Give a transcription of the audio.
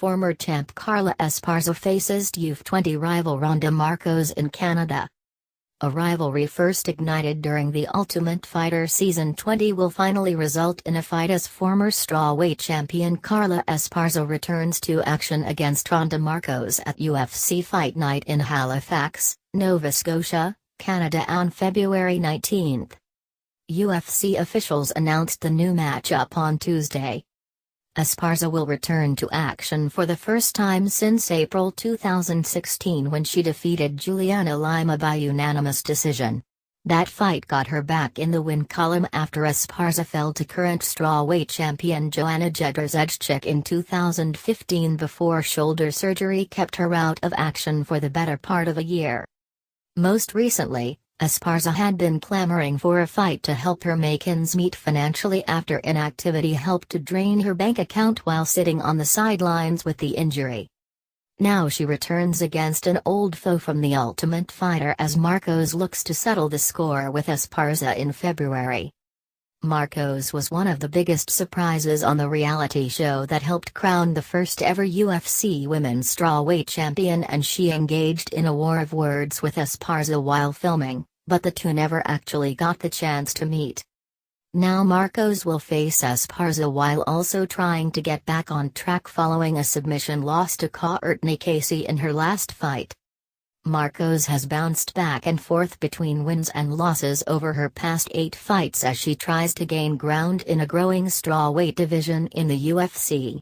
former champ Carla Esparza faces TUF 20 rival Randa Markos in Canada. A rivalry first ignited during the Ultimate Fighter Season 20 will finally result in a fight as former strawweight champion Carla Esparza returns to action against Randa Markos at UFC Fight Night in Halifax, Nova Scotia, Canada on February 19. UFC officials announced the new matchup on Tuesday. Esparza will return to action for the first time since April 2016 when she defeated Juliana Lima by unanimous decision. That fight got her back in the win column after Esparza fell to current strawweight champion Joanna Jedrzejczyk in 2015 before shoulder surgery kept her out of action for the better part of a year. Most recently, Esparza had been clamoring for a fight to help her make ends meet financially after inactivity helped to drain her bank account while sitting on the sidelines with the injury. Now she returns against an old foe from the Ultimate Fighter as Markos looks to settle the score with Esparza in February. Markos was one of the biggest surprises on the reality show that helped crown the first ever UFC women's strawweight champion, and she engaged in a war of words with Esparza while filming, but the two never actually got the chance to meet. Now Markos will face Esparza while also trying to get back on track following a submission loss to Courtney Casey in her last fight. Markos has bounced back and forth between wins and losses over her past 8 fights as she tries to gain ground in a growing strawweight division in the UFC.